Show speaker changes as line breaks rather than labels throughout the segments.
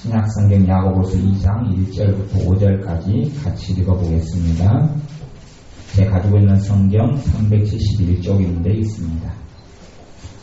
신약성경 야고보서 2장 1절부터 5절까지 같이 읽어보겠습니다. 제가 가지고 있는 성경 371쪽인데 있습니다.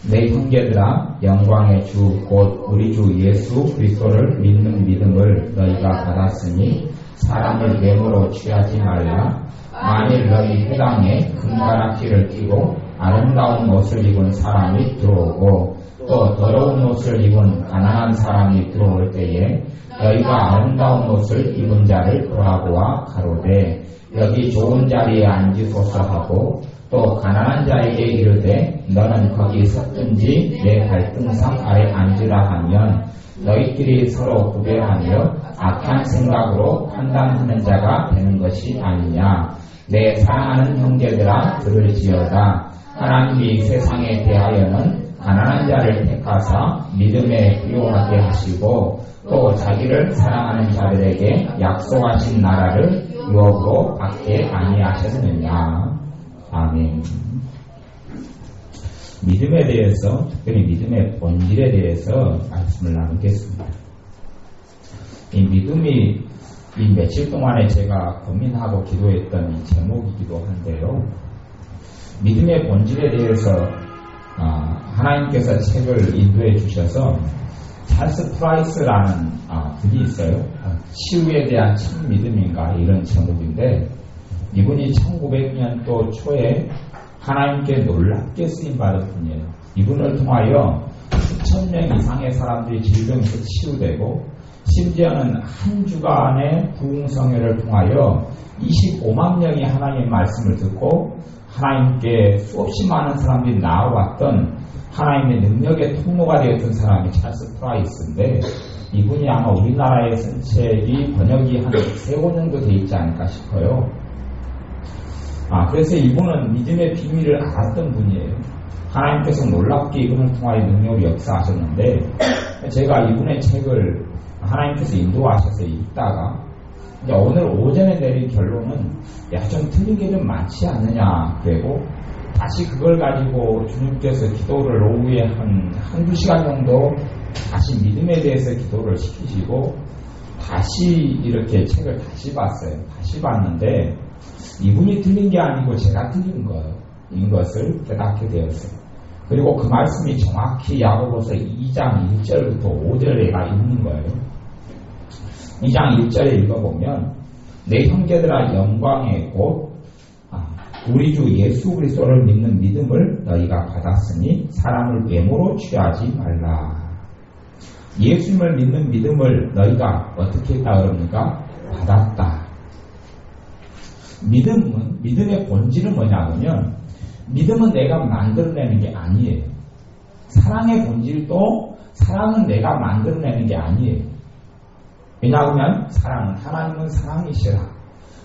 내 형제들아, 영광의 주 곧 우리 주 예수 그리스도를 믿는 믿음을 너희가 받았으니 사람을 외모로 취하지 말라. 만일 너희 회당에 금가락지를 끼고 아름다운 옷을 입은 사람이 들어오고 또 더러운 옷을 입은 가난한 사람이 들어올 때에 너희가 아름다운 옷을 입은 자를 돌아보아 가로되 여기 좋은 자리에 앉으소서 하고 또 가난한 자에게 이르되 너는 거기 섰든지 내 발등상 아래 앉으라 하면 너희끼리 서로 구별하며 악한 생각으로 판단하는 자가 되는 것이 아니냐. 내 사랑하는 형제들아 들을지어다. 하나님이 세상에 대하여는 가난한 자를 택하사 믿음에 부요하게 하시고 또 자기를 사랑하는 자들에게 약속하신 나라를 유업으로 받게 아니하셨느냐. 아멘. 믿음에 대해서, 특별히 믿음의 본질에 대해서 말씀을 나누겠습니다. 이 믿음이 이 며칠 동안에 제가 고민하고 기도했던 이 제목이기도 한데요. 믿음의 본질에 대해서 하나님께서 책을 인도해 주셔서 찰스 프라이스라는 분이 있어요. 치유에 대한 참 믿음인가 이런 제목인데 이분이 1900년도 초에 하나님께 놀랍게 쓰임받은 분이에요. 이분을 통하여 수천 명 이상의 사람들이 질병에서 치유되고 심지어는 한 주간의 부흥성회를 통하여 25만 명이 하나님의 말씀을 듣고 하나님께 수없이 많은 사람들이 나아왔던 하나님의 능력의 통로가 되었던 사람이 찰스 프라이스인데 이분이 아마 우리나라의 선책이 번역이 한 3권 정도 되어 있지 않을까 싶어요. 그래서 이분은 믿음의 비밀을 알았던 분이에요. 하나님께서 놀랍게 이분을 통하여 능력을 역사하셨는데 제가 이분의 책을 하나님께서 인도하셔서 읽다가 이제 오늘 오전에 내린 결론은 좀 틀린 게 좀 많지 않느냐. 그리고 다시 그걸 가지고 주님께서 기도를 오후에 한두 시간 정도 다시 믿음에 대해서 기도를 시키시고 다시 이렇게 책을 다시 봤어요. 다시 봤는데 이분이 틀린 게 아니고 제가 틀린 거예요. 인 것을 깨닫게 되었어요. 그리고 그 말씀이 정확히 야고보서 2장 1절부터 5절에가 있는 거예요. 2장 1절에 읽어보면 내 형제들아 영광의 곧 우리 주 예수 그리스도를 믿는 믿음을 너희가 받았으니 사람을 외모로 취하지 말라. 예수님을 믿는 믿음을 너희가 어떻게 했다 그럽니까? 받았다. 믿음의 본질은 뭐냐면 믿음은 내가 만들어내는 게 아니에요. 사랑의 본질도 사랑은 내가 만들어내는 게 아니에요. 왜냐하면 하나님은 사랑이시라.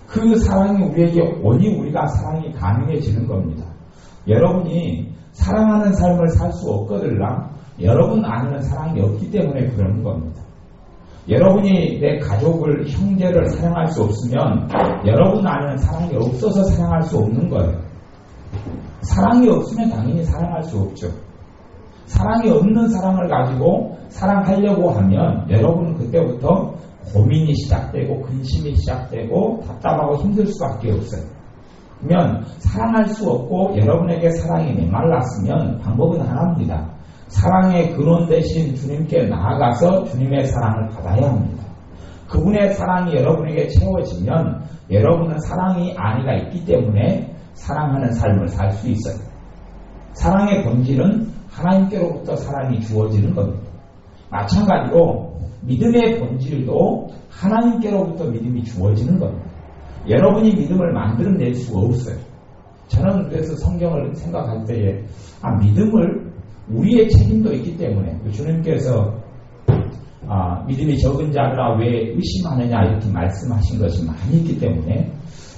그 사랑이 우리에게 오니 우리가 사랑이 가능해지는 겁니다. 여러분이 사랑하는 삶을 살 수 없거들랑 여러분 안에는 사랑이 없기 때문에 그러는 겁니다. 여러분이 내 가족을, 형제를 사랑할 수 없으면 여러분 안에는 사랑이 없어서 사랑할 수 없는 거예요. 사랑이 없으면 당연히 사랑할 수 없죠. 사랑이 없는 사랑을 가지고 사랑하려고 하면 여러분은 그때부터 고민이 시작되고 근심이 시작되고 답답하고 힘들 수밖에 없어요. 그러면 사랑할 수 없고 여러분에게 사랑이 메말랐으면 방법은 하나입니다. 사랑의 근원 되신 주님께 나아가서 주님의 사랑을 받아야 합니다. 그분의 사랑이 여러분에게 채워지면 여러분은 사랑이 안에가 있기 때문에 사랑하는 삶을 살 수 있어요. 사랑의 본질은 하나님께로부터 사랑이 주어지는 겁니다. 마찬가지로 믿음의 본질도 하나님께로부터 믿음이 주어지는 겁니다. 여러분이 믿음을 만들어낼 수가 없어요. 저는 그래서 성경을 생각할 때에 믿음을 우리의 책임도 있기 때문에 주님께서 믿음이 적은 자들아 왜 의심하느냐 이렇게 말씀하신 것이 많이 있기 때문에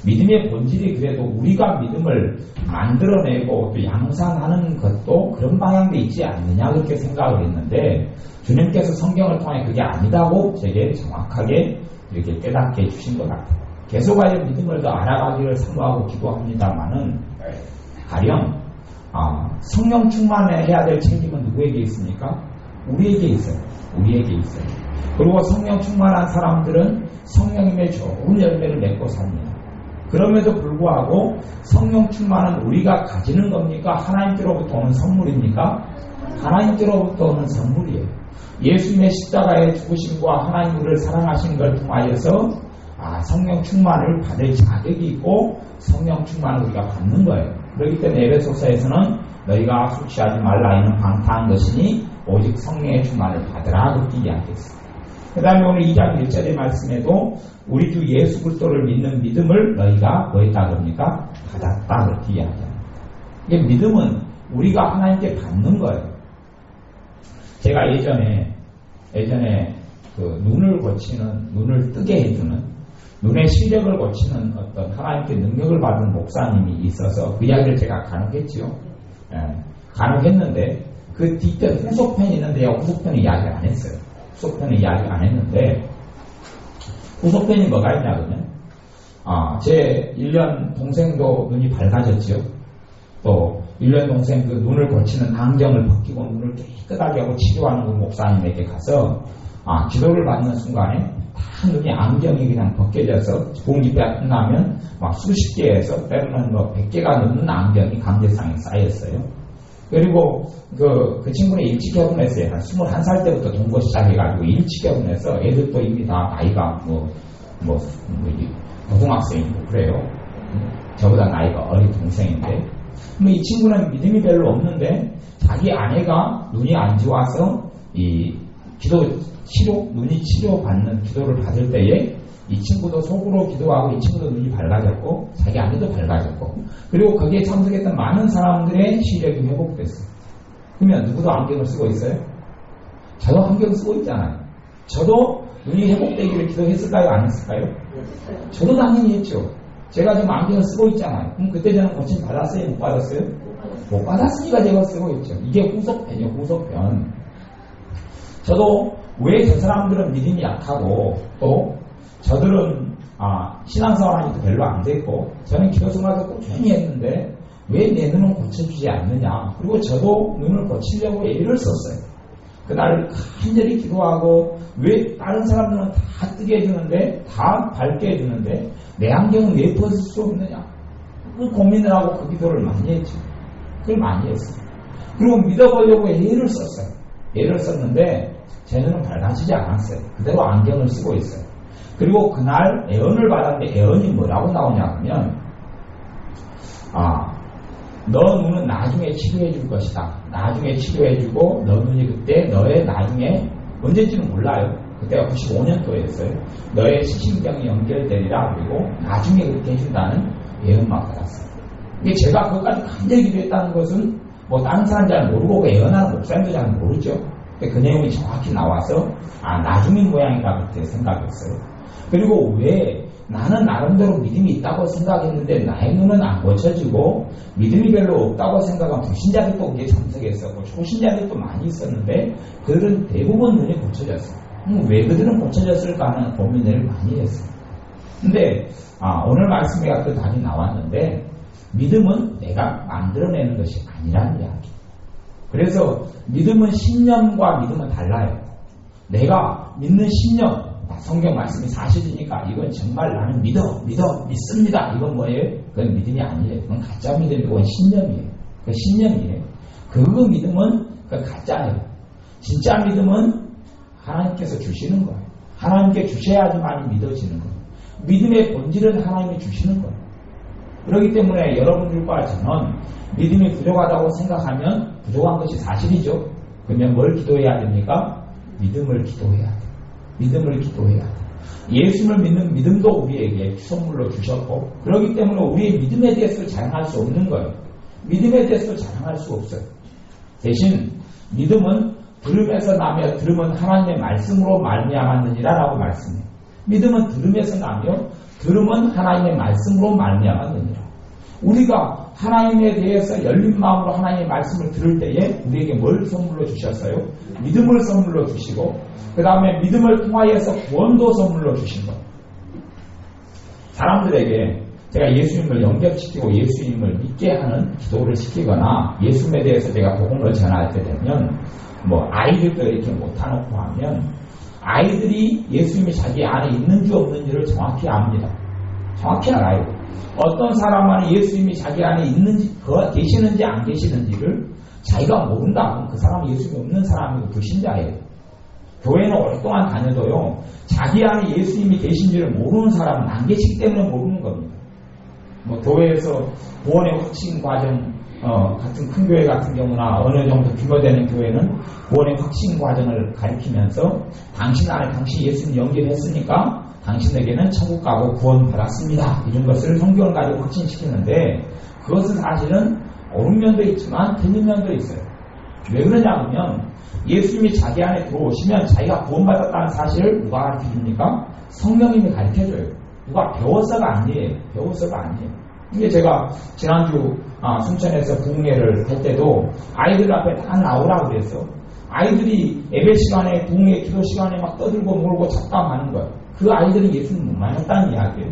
믿음의 본질이 그래도 우리가 믿음을 만들어내고 또 양산하는 것도 그런 방향도 있지 않느냐 그렇게 생각을 했는데 주님께서 성경을 통해 그게 아니다고 제게 정확하게 이렇게 깨닫게 해주신 것 같아요. 계속하여 믿음을 더 알아가기를 사모하고 기도합니다만은 가령 성령 충만해야 될 책임은 누구에게 있습니까? 우리에게 있어요. 우리에게 있어요. 그리고 성령 충만한 사람들은 성령님의 좋은 열매를 맺고 삽니다. 그럼에도 불구하고 성령 충만은 우리가 가지는 겁니까? 하나님께로부터 오는 선물입니까? 하나님께로부터 오는 선물이에요. 예수님의 십자가의 죽으심과 하나님 우리를 사랑하신 걸 통하여서 성령 충만을 받을 자격이 있고 성령 충만을 우리가 받는 거예요. 그렇기 때문에 에베소서에서는 너희가 술 취하지 말라 이는 방탕한 것이니 오직 성령의 충만을 받으라 그렇게 이야기했어요. 그 다음에 오늘 2장 1절의 말씀에도 우리 주 예수 그리스도를 믿는 믿음을 너희가 뭐 했다 그럽니까? 받았다 그렇게 이야기합니다. 이게 믿음은 우리가 하나님께 받는 거예요. 제가 예전에 그 눈을 고치는, 눈을 뜨게 해주는, 눈의 시력을 고치는 어떤 하나님께 능력을 받은 목사님이 있어서 그 이야기를 제가 간혹했지요. 간혹했는데 그 뒤에 후속편이 있는데요. 후속편은 이야기를 안 했어요. 후속편은 이야기 안 했는데 후속편이 뭐가 있냐면 제 1년 동생도 눈이 밝아졌죠. 또 1년 동생 그 눈을 고치는 안경을 벗기고 눈을 깨끗하게 하고 치료하는 그 목사님에게 가서 기도를 받는 순간에 다 눈이 안경이 그냥 벗겨져서 공기가 끝나면 막 수십 개에서 때로는 뭐 100개가 넘는 안경이 강제상에 쌓였어요. 그리고 그 친구는 일치결혼했어요. 한 21살 때부터 동거 시작해가지고 일치결혼해서 애들도 이미 다 나이가 고등학생이고 그래요. 저보다 나이가 어린 동생인데 이 친구는 믿음이 별로 없는데 자기 아내가 눈이 안 좋아서 이 눈이 치료받는 기도를 받을 때에 이 친구도 속으로 기도하고 이 친구도 눈이 밝아졌고 자기 아내도 밝아졌고 그리고 거기에 참석했던 많은 사람들의 시력이 회복됐어요. 그러면 누구도 안경을 쓰고 있어요? 저도 안경 쓰고 있잖아요. 저도 눈이 회복되기를 기도했을까요? 안 했을까요? 저도 당연히 했죠. 제가 지금 안경을 쓰고 있잖아요. 그럼 그때 저는 고침 받았어요? 못 받았어요? 못 받았으니까 제가 쓰고 있죠. 이게 후속편이에요. 후속편. 저도 왜 저 사람들은 믿음이 약하고 또 저들은 신앙생활하니까 별로 안 됐고 저는 기도생활도 꾸준히 했는데 왜 내 눈은 고쳐주지 않느냐. 그리고 저도 눈을 고치려고 애를 썼어요. 그날 간절히 기도하고 왜 다른 사람들은 다 뜨게 해주는데 다 밝게 해주는데 내 안경은 왜 벗을 수 없느냐. 그 고민을 하고 그 기도를 많이 했죠. 그걸 많이 했어요. 그리고 믿어보려고 애를 썼어요. 애를 썼는데 제 눈은 밝아지지 않았어요. 그대로 안경을 쓰고 있어요. 그리고 그날 애언을 받았는데 애언이 뭐라고 나오냐면 너 눈은 나중에 치료해 줄 것이다. 나중에 치료해 주고 너 눈이 그때 너의 나중에 언제인지는 몰라요. 그때가 95년도였어요. 너의 시신병이 연결되리라. 그리고 나중에 그렇게 해준다는 예언만 받았어요. 이게 제가 그것까지 간절히 기도했다는 것은 뭐 다른 사람 잘 모르고 그 예언하는 목사님도 잘 모르죠. 그 내용이 정확히 나와서 나중인 모양이다 그렇게 생각했어요. 그리고 왜 나는 나름대로 믿음이 있다고 생각했는데 나의 눈은 안 고쳐지고 믿음이 별로 없다고 생각한 불신자들도 그게 참석했었고 초신자들도 많이 있었는데 그들은 대부분 눈이 고쳐졌어요. 왜 그들은 고쳐졌을까 하는 고민을 많이 했어요. 근데 오늘 말씀에 그 답이 나왔는데 믿음은 내가 만들어내는 것이 아니라는 이야기. 그래서 믿음은 신념과 믿음은 달라요. 내가 믿는 신념, 성경 말씀이 사실이니까 이건 정말 나는 믿습니다. 이건 뭐예요? 그건 믿음이 아니에요. 그건 가짜 믿음이고 그건 신념이에요. 그 신념이에요. 그 믿음은 그 가짜예요. 진짜 믿음은 하나님께서 주시는 거예요. 하나님께 주셔야지만 믿어지는 거예요. 믿음의 본질은 하나님이 주시는 거예요. 그렇기 때문에 여러분들과 저는 믿음이 부족하다고 생각하면 부족한 것이 사실이죠. 그러면 뭘 기도해야 됩니까? 믿음을 기도해야 돼요. 믿음을 기도해야 돼요. 예수를 믿는 믿음도 우리에게 선물로 주셨고 그렇기 때문에 우리의 믿음에 대해서 자랑할 수 없는 거예요. 믿음에 대해서 자랑할 수 없어요. 대신 믿음은 들음에서 나며 들음은 하나님의 말씀으로 말미암았느니라 라고 말씀해요. 믿음은 들음에서 나며 들음은 하나님의 말씀으로 말미암았느니라. 우리가 하나님에 대해서 열린 마음으로 하나님의 말씀을 들을 때에 우리에게 뭘 선물로 주셨어요? 믿음을 선물로 주시고 그 다음에 믿음을 통하여서 구원도 선물로 주신 것. 사람들에게 제가 예수님을 연결시키고 예수님을 믿게 하는 기도를 시키거나 예수님에 대해서 제가 복음을 전할 때 되면 뭐 아이들도 이렇게 못하놓고 하면 아이들이 예수님이 자기 안에 있는지 없는지를 정확히 압니다. 정확히 알아요. 어떤 사람 안에 예수님이 자기 안에 있는지, 계시는지 안 계시는지를 자기가 모른다. 그럼 그 사람은 예수님이 없는 사람이고 불신자예요. 교회는 오랫동안 다녀도요, 자기 안에 예수님이 계신지를 모르는 사람은 안 계시기 때문에 모르는 겁니다. 뭐 교회에서 구원의 확신 과정, 같은 큰 교회 같은 경우나 어느 정도 규모되는 교회는 구원의 확신 과정을 가리키면서 당신 안에 당신 예수님 연결했으니까 당신에게는 천국 가고 구원 받았습니다. 이런 것을 성경을 가지고 확신시키는데 그것은 사실은 옳은 면도 있지만 틀린 면도 있어요. 왜 그러냐면 예수님이 자기 안에 들어오시면 자기가 구원받았다는 사실을 누가 가르쳐줍니까? 성령님이 가르쳐줘요. 누가 배워서가 아니에요. 배워서가 아니에요. 이게 제가 지난주 순천에서 부흥회를 할 때도 아이들 앞에 다 나오라고 그랬어. 아이들이 예배 시간에 부흥회 기도 시간에 막 떠들고 놀고 잡담하는 거야. 그 아이들은 예수님 못 만났다는 이야기예요.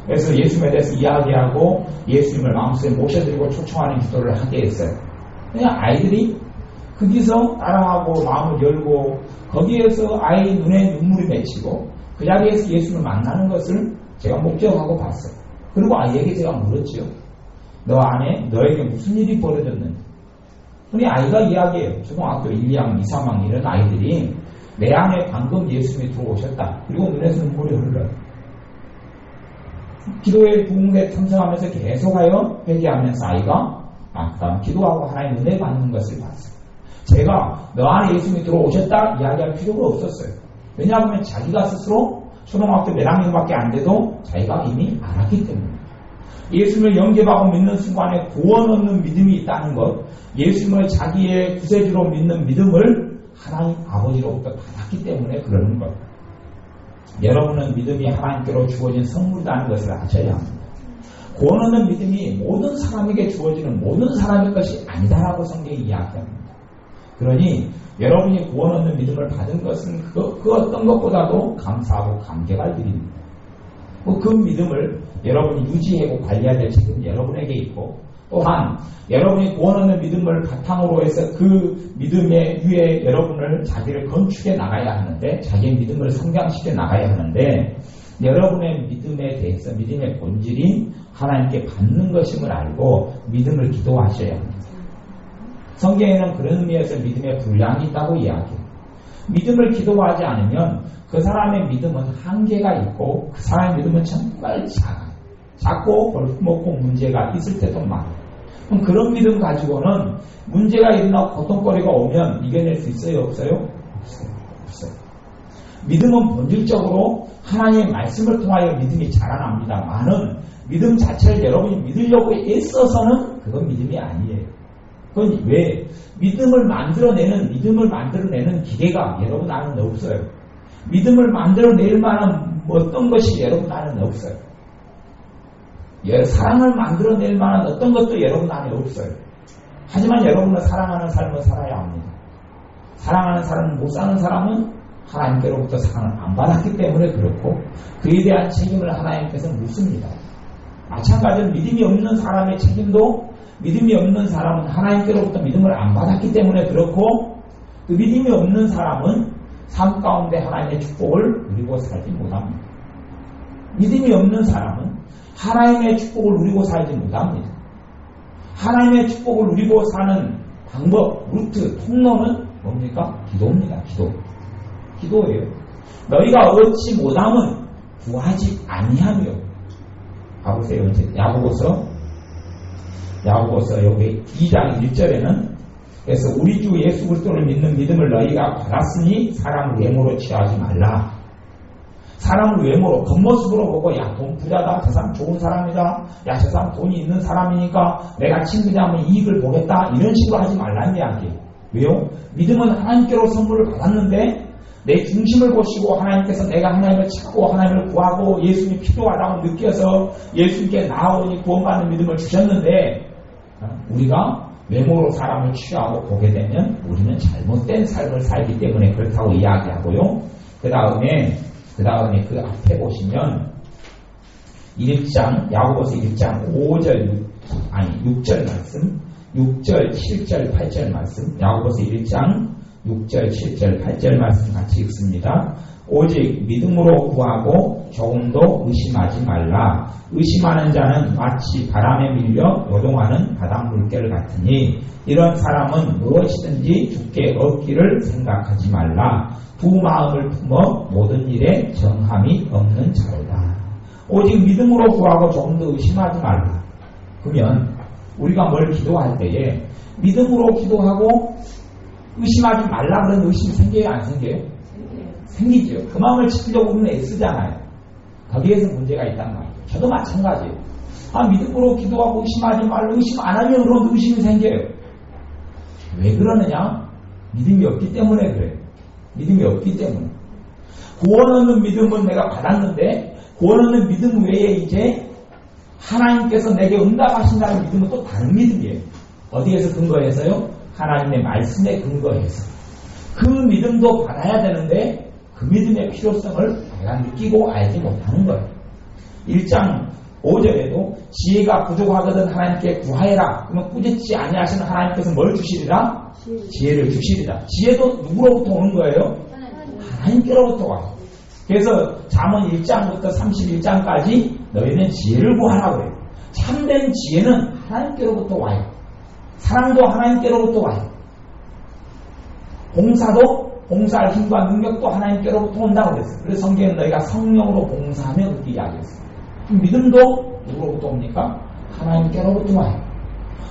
그래서 예수님에 대해서 이야기하고 예수님을 마음속에 모셔드리고 초청하는 기도를 하게 했어요. 그냥 아이들이 거기서 따라하고 마음을 열고 거기에서 아이 눈에 눈물이 맺히고 그 자리에서 예수님을 만나는 것을 제가 목격하고 봤어요. 그리고 아이에게 제가 물었지요. 너 안에 너에게 무슨 일이 벌어졌는지. 우리 아이가 이야기해요. 초등학교 1, 2학년, 2, 3학년 이런 아이들이 내 안에 방금 예수님이 들어오셨다. 그리고 눈에서 눈물이 흘러요. 기도회 부흥회 참석하면서 계속하여 회개하면서 아이가 그다음 기도하고 하나님 은혜 받는 것을 봤어요. 제가 너 안에 예수님이 들어오셨다 이야기할 필요가 없었어요. 왜냐하면 자기가 스스로 초등학교 몇 학년밖에 안 돼도 자기가 이미 알았기 때문에 예수님을 영접하고 믿는 순간에 구원 얻는 믿음이 있다는 것, 예수님을 자기의 구세주로 믿는 믿음을 하나님 아버지로부터 받았기 때문에 그러는 것. 여러분은 믿음이 하나님께로 주어진 선물이라는 것을 아셔야 합니다. 구원 얻는 믿음이 모든 사람에게 주어지는 모든 사람의 것이 아니다라고 성경이 이야기합니다. 그러니 여러분이 구원 얻는 믿음을 받은 것은 그 어떤 것보다도 감사하고 감개가 드립니다. 그 믿음을 여러분이 유지하고 관리해야 될 책임은 여러분에게 있고 또한 여러분이 구원 얻는 믿음을 바탕으로 해서 그 믿음의 위에 여러분을 자기를 건축해 나가야 하는데 자기의 믿음을 성장시켜 나가야 하는데 여러분의 믿음에 대해서 믿음의 본질이 하나님께 받는 것임을 알고 믿음을 기도하셔야 합니다. 성경에는 그런 의미에서 믿음의 분량이 있다고 이야기해요. 믿음을 기도하지 않으면 그 사람의 믿음은 한계가 있고 그 사람의 믿음은 정말 작아요. 작고 볼품없고 문제가 있을 때도 많아요. 그럼 그런 믿음 가지고는 문제가 일어나고 고통거리가 오면 이겨낼 수 있어요? 없어요? 없어요. 믿음은 본질적으로 하나님의 말씀을 통하여 믿음이 자라납니다만은 믿음 자체를 여러분이 믿으려고 애써서는 그건 믿음이 아니에요. 그건 왜? 믿음을 만들어내는 기계가 여러분 안에는 없어요. 믿음을 만들어낼 만한 어떤 것이 여러분 안에는 없어요. 사랑을 만들어낼 만한 어떤 것도 여러분 안에 없어요. 하지만 여러분은 사랑하는 삶을 살아야 합니다. 사랑하는 사람은 못 사는 사람은 하나님께로부터 사랑을 안 받았기 때문에 그렇고 그에 대한 책임을 하나님께서 묻습니다. 마찬가지로 믿음이 없는 사람의 책임도 믿음이 없는 사람은 하나님께로부터 믿음을 안 받았기 때문에 그렇고 그 믿음이 없는 사람은 삶 가운데 하나님의 축복을 누리고 살지 못합니다. 믿음이 없는 사람은 하나님의 축복을 누리고 살지 못합니다. 하나님의 축복을 누리고 사는 방법, 루트, 통로는 뭡니까? 기도입니다. 기도예요. 너희가 얻지 못함은 구하지 아니하며. 가보세요. 야고보서 여기 2장 1절에는 그래서 우리 주 예수 그리스도를 믿는 믿음을 너희가 받았으니 사람을 외모로 취하지 말라. 사람을 외모로 겉모습으로 보고 야 돈 부자다, 저 사람 좋은 사람이다, 야 저 사람 돈이 있는 사람이니까 내가 친구냐면 이익을 보겠다 이런 식으로 하지 말라는 이야기예요. 왜요? 믿음은 하나님께로 선물을 받았는데 내 중심을 보시고 하나님께서 내가 하나님을 찾고 하나님을 구하고 예수님이 필요하다고 느껴서 예수님께 나아오니 구원받는 믿음을 주셨는데 우리가 외모로 사람을 취하고 보게 되면 우리는 잘못된 삶을 살기 때문에 그렇다고 이야기하고요. 그 다음에 그 앞에 보시면 1장 야고보서 1장 6절 말씀 6절 7절 8절 말씀 야고보서 1장 6절 7절 8절 말씀 같이 읽습니다. 오직 믿음으로 구하고 조금도 의심하지 말라. 의심하는 자는 마치 바람에 밀려 요동하는 바닷 물결 같으니 이런 사람은 무엇이든지 죽게 얻기를 생각하지 말라. 두 마음을 품어 모든 일에 정함이 없는 자로다. 오직 믿음으로 구하고 조금도 의심하지 말라. 그러면 우리가 뭘 기도할 때에 믿음으로 기도하고 의심하지 말라 그런 의심이 생겨요? 안 생겨요? 생기죠. 그 마음을 지키려고 우리는 애쓰잖아요. 거기에서 문제가 있단 말이에요. 저도 마찬가지예요. 믿음으로 기도하고 의심하지 말라. 의심 안 하면 그런 의심이 생겨요. 왜 그러느냐? 믿음이 없기 때문에 그래요. 믿음이 없기 때문에. 구원 얻는 믿음은 내가 받았는데 구원 얻는 믿음 외에 이제 하나님께서 내게 응답하신다는 믿음은 또 다른 믿음이에요. 어디에서 근거해서요? 하나님의 말씀에 근거해서. 그 믿음도 받아야 되는데 그 믿음의 필요성을 내가 느끼고 알지 못하는 거예요. 1장 5절에도 지혜가 부족하거든 하나님께 구하여라. 그러면 꾸짖지 아니하시는 하나님께서 뭘 주시리라? 지혜를 주시리라. 지혜도 누구로부터 오는 거예요? 하나님께로부터 와요. 그래서 잠언 1장부터 31장까지 너희는 지혜를 구하라 그래요. 참된 지혜는 하나님께로부터 와요. 사랑도 하나님께로부터 와요. 봉사할 힘과 능력도 하나님께로부터 온다고 그랬어요. 그래서 성경은 너희가 성령으로 봉사하며 그렇게 이야기했어요. 믿음도 누구로부터 옵니까? 하나님께로부터 와요.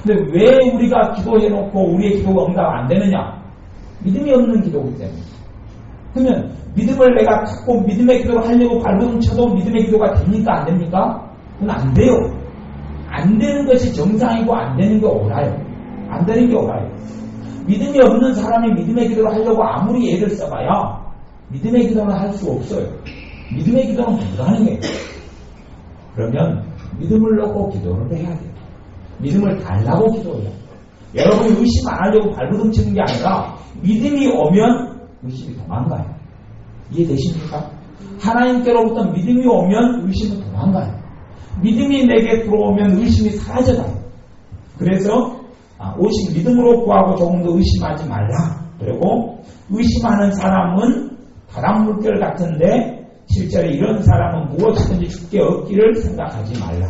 근데 왜 우리가 기도해놓고 우리의 기도가 응답 안 되느냐? 믿음이 없는 기도이기 때문에. 그러면 믿음을 내가 갖고 믿음의 기도를 하려고 발버둥 쳐도 믿음의 기도가 됩니까? 안 됩니까? 그건 안 돼요. 안 되는 것이 정상이고 안 되는 게 옳아요. 안 되는 게 옳아요. 믿음이 없는 사람이 믿음의 기도를 하려고 아무리 애를 써봐야 믿음의 기도는 할 수 없어요. 믿음의 기도는 불가능해요. 그러면 믿음을 놓고 기도를 해야 돼요. 믿음을 달라고 기도해야 돼요. 여러분이 의심 안 하려고 발버둥 치는 게 아니라 믿음이 오면 의심이 도망가요. 이해되십니까? 하나님께로부터 믿음이 오면 의심은 도망가요. 믿음이 내게 들어오면 의심이 사라져가요. 그래서 오직 믿음으로 구하고 조금도 의심하지 말라. 그리고 의심하는 사람은 바닷물결 같은데 실제로 이런 사람은 무엇이든지 죽게 얻기를 생각하지 말라.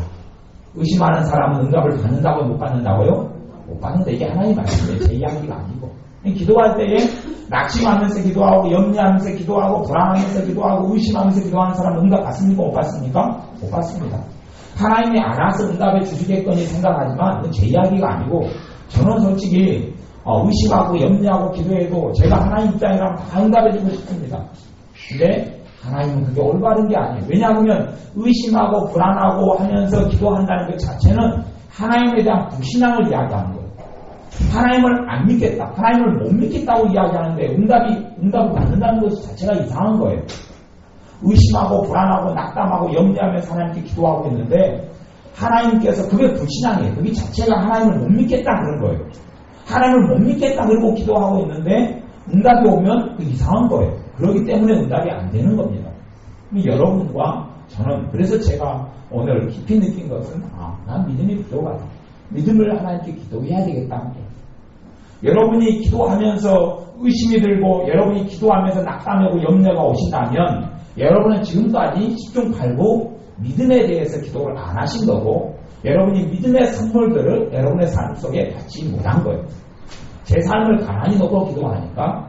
의심하는 사람은 응답을 받는다고요? 못 받는다고요? 못 받는다. 이게 하나님 말씀이에요. 제 이야기가 아니고. 기도할 때에 낙심하면서 기도하고 염려하면서 기도하고 불안하면서 기도하고 의심하면서 기도하는 사람은 응답 받습니까? 못 받습니까? 못 받습니다. 하나님이 알아서 응답해 주시겠거니 생각하지만 그건 제 이야기가 아니고 저는 솔직히 의심하고 염려하고 기도해도 제가 하나님 입장이라면 다 응답해주고 싶습니다. 근데 하나님은 그게 올바른 게 아니에요. 왜냐하면 의심하고 불안하고 하면서 기도한다는 것 자체는 하나님에 대한 불신앙을 이야기하는 거예요. 하나님을 안 믿겠다, 하나님을 못 믿겠다고 이야기하는데 응답을 받는다는 것 자체가 이상한 거예요. 의심하고 불안하고 낙담하고 염려하면서 하나님께 기도하고 있는데 하나님께서 그게 불신앙이에요. 그게 자체가 하나님을 못 믿겠다 그런 거예요. 하나님을 못 믿겠다 그러고 기도하고 있는데 응답이 오면 그 이상한 거예요. 그렇기 때문에 응답이 안 되는 겁니다. 여러분과 저는 그래서 제가 오늘 깊이 느낀 것은 난 믿음이 부족하다. 믿음을 하나님께 기도해야 되겠다는 거예요. 여러분이 기도하면서 의심이 들고 여러분이 기도하면서 낙담하고 염려가 오신다면 여러분은 지금까지 10중 8구 믿음에 대해서 기도를 안 하신 거고 여러분이 믿음의 선물들을 여러분의 삶 속에 받지 못한 거예요. 제 삶을 가만히 놓고 기도하니까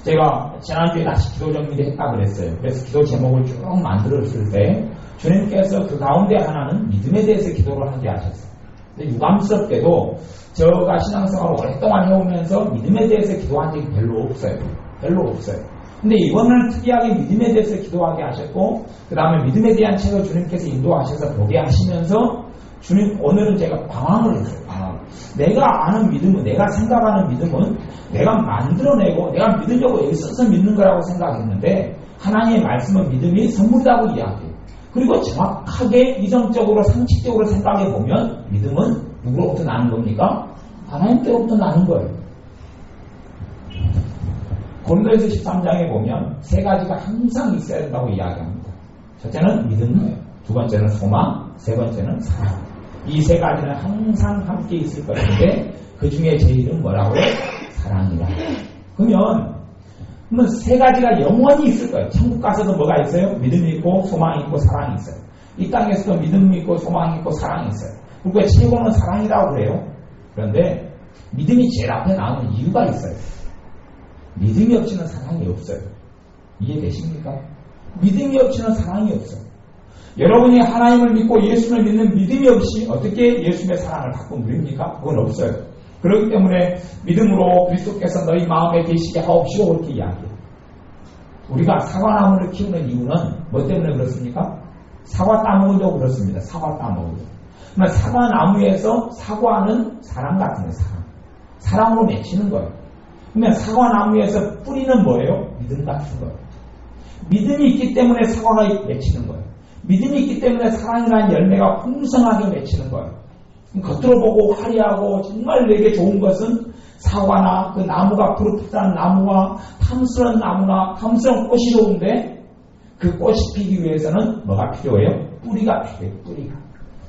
제가 지난주에 다시 기도 정리를 했다 그랬어요. 그래서 기도 제목을 쭉 만들었을 때 주님께서 그 가운데 하나는 믿음에 대해서 기도를 하게 하셨어요. 근데 유감스럽게도 저가 신앙생활을 오랫동안 해오면서 믿음에 대해서 기도한 적이 별로 없어요. 별로 없어요. 근데 이번에는 특이하게 믿음에 대해서 기도하게 하셨고 그 다음에 믿음에 대한 책을 주님께서 인도하셔서 보게 하시면서 주님 오늘은 제가 방황을 했어요. 내가 아는 믿음은 내가 생각하는 믿음은 내가 만들어내고 내가 믿으려고 여기 써서 믿는 거라고 생각했는데 하나님의 말씀은 믿음이 선물이라고 이야기해요. 그리고 정확하게 이성적으로 상식적으로 생각해 보면 믿음은 누구로부터 나는 겁니까? 하나님께로부터 나는 거예요. 고린도에서 13장에 보면 세 가지가 항상 있어야 된다고 이야기합니다. 첫째는 믿음이에요. 두 번째는 소망, 세 번째는 사랑. 이 세 가지는 항상 함께 있을 것인데 그 중에 제일은 뭐라고요? 사랑이라. 그러면 그러면 세 가지가 영원히 있을 거예요. 천국 가서도 뭐가 있어요? 믿음이 있고 소망이 있고 사랑이 있어요. 이 땅에서도 믿음이 있고 소망이 있고 사랑이 있어요. 그리고 최고는 사랑이라고 그래요. 그런데 믿음이 제일 앞에 나오는 이유가 있어요. 믿음이 없이는 사랑이 없어요. 이해되십니까? 믿음이 없이는 사랑이 없어요. 여러분이 하나님을 믿고 예수를 믿는 믿음이 없이 어떻게 예수의 사랑을 갖고 누립니까? 그건 없어요. 그렇기 때문에 믿음으로 그리스도께서 너희 마음에 계시게 하옵시고 그렇게 이야기해요. 우리가 사과나무를 키우는 이유는 뭐 때문에 그렇습니까? 사과 따먹으려고 그렇습니다. 사과 따먹으려고. 그러면 사과나무에서 사과는 사랑 같은 거예요. 사랑으로 맺히는 거예요. 그러면 사과나무에서 뿌리는 뭐예요? 믿음 같은 거예요. 믿음이 있기 때문에 사과가 맺히는 거예요. 믿음이 있기 때문에 사랑이라는 열매가 풍성하게 맺히는 거예요. 겉으로 보고 화려하고 정말 내게 좋은 것은 사과나 그 나무가 푸릇푸릇한 나무와 탐스러운 나무나 탐스러운 꽃이 좋은데 그 꽃이 피기 위해서는 뭐가 필요해요? 뿌리가 필요해요. 뿌리가.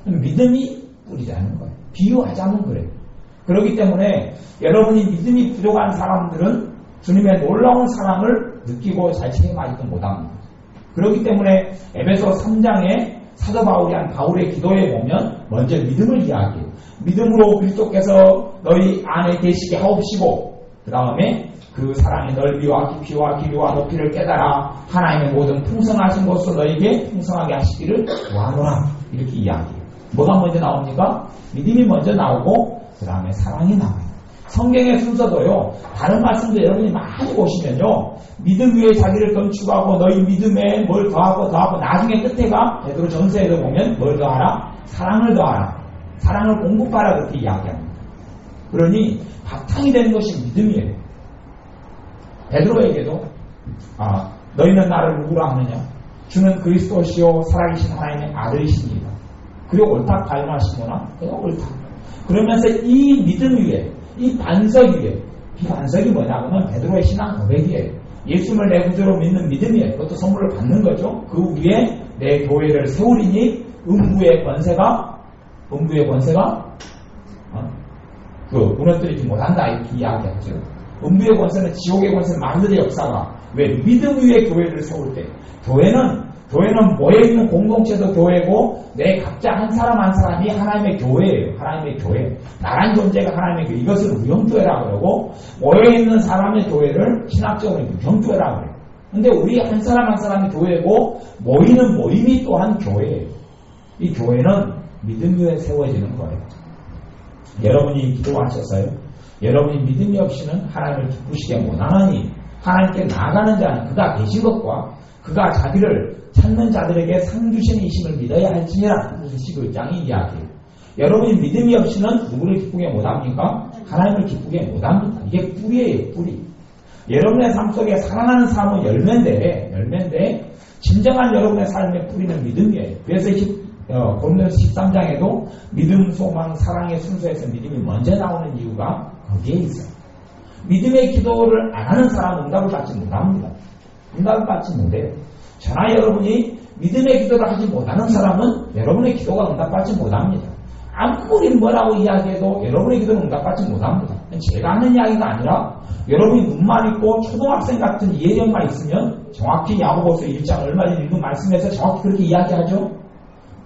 믿음이 뿌리라는 거예요. 비유하자면 그래요. 그렇기 때문에 여러분이 믿음이 부족한 사람들은 주님의 놀라운 사랑을 느끼고 잘 체험하지도 못합니다. 그렇기 때문에 에베소 3장에 사도 바울이 한 바울의 기도에 보면 먼저 믿음을 이야기해요. 믿음으로 그리스도께서 너희 안에 계시게 하옵시고 그 다음에 그 사랑의 넓이와 깊이와 길이와 높이를 깨달아 하나님의 모든 풍성하신 것으로 너희에게 풍성하게 하시기를 구하노라 이렇게 이야기해요. 뭐가 먼저 나옵니까? 믿음이 먼저 나오고 그 다음에 사랑이 나와요. 성경의 순서도요. 다른 말씀도 여러분이 많이 보시면요. 믿음 위에 자기를 건축하고 너희 믿음에 뭘 더하고 나중에 끝에가 베드로 전서에도 보면 뭘 더하라? 사랑을 더하라. 사랑을 공급하라 그렇게 이야기합니다. 그러니 바탕이 되는 것이 믿음이에요. 베드로에게도 너희는 나를 누구라 하느냐? 주는 그리스도시요 살아계신 하나님의 아들이십니다. 그리고 옳다 발언하시거나 그냥 옳다. 그러면서 이 믿음 위에 이 반석 위에 이 반석이 뭐냐면 베드로의 신앙 고백이에요. 예수를 내 구주로 믿는 믿음이에요. 그것도 선물을 받는 거죠. 그 위에 내 교회를 세우리니 음부의 권세가 무너뜨리지 못한다 이렇게 이야기하죠. 음부의 권세는 지옥의 권세는 만들의 역사가 왜 믿음 위에 교회를 세울 때 교회는 모여있는 공동체도 교회고 내 각자 한 사람 한 사람이 하나님의 교회예요. 하나님의 교회. 나란 존재가 하나님의 교회. 이것을 무형교회라고 그러고 모여있는 사람의 교회를 신학적으로 무형교회라고 그래요. 근데 우리 한 사람 한 사람이 교회고 모이는 모임이 또한 교회예요. 이 교회는 믿음 위에 세워지는 거예요. 여러분이 기도하셨어요? 여러분이 믿음이 없이는 하나님을 기쁘시게 못하나니 하나님께 나아가는 자는 그가 계신 것과 그가 자기를 찾는 자들에게 상 주시는 이심을 믿어야 할지니라. 21장이 이야기해요. 여러분이 믿음이 없이는 누구를 기쁘게 못합니까? 하나님을 기쁘게 못합니다. 이게 뿌리예요. 뿌리. 여러분의 삶 속에 사랑하는 삶은 열매인데 진정한 여러분의 삶의 뿌리는 믿음이에요. 그래서 고린도서 13장에도 믿음, 소망, 사랑의 순서에서 믿음이 먼저 나오는 이유가 거기에 있어요. 믿음의 기도를 안 하는 사람은 응답을 받지 못합니다. 응답을 받지 못해요. 저나 여러분이 믿음의 기도를 하지 못하는 사람은 여러분의 기도가 응답받지 못합니다. 아무리 뭐라고 이야기해도 여러분의 기도는 응답받지 못합니다. 제가 하는 이야기가 아니라 여러분이 눈만 있고 초등학생 같은 이해력만 있으면 정확히 야고보서 1장 얼마 전에 읽은 말씀에서 정확히 그렇게 이야기하죠.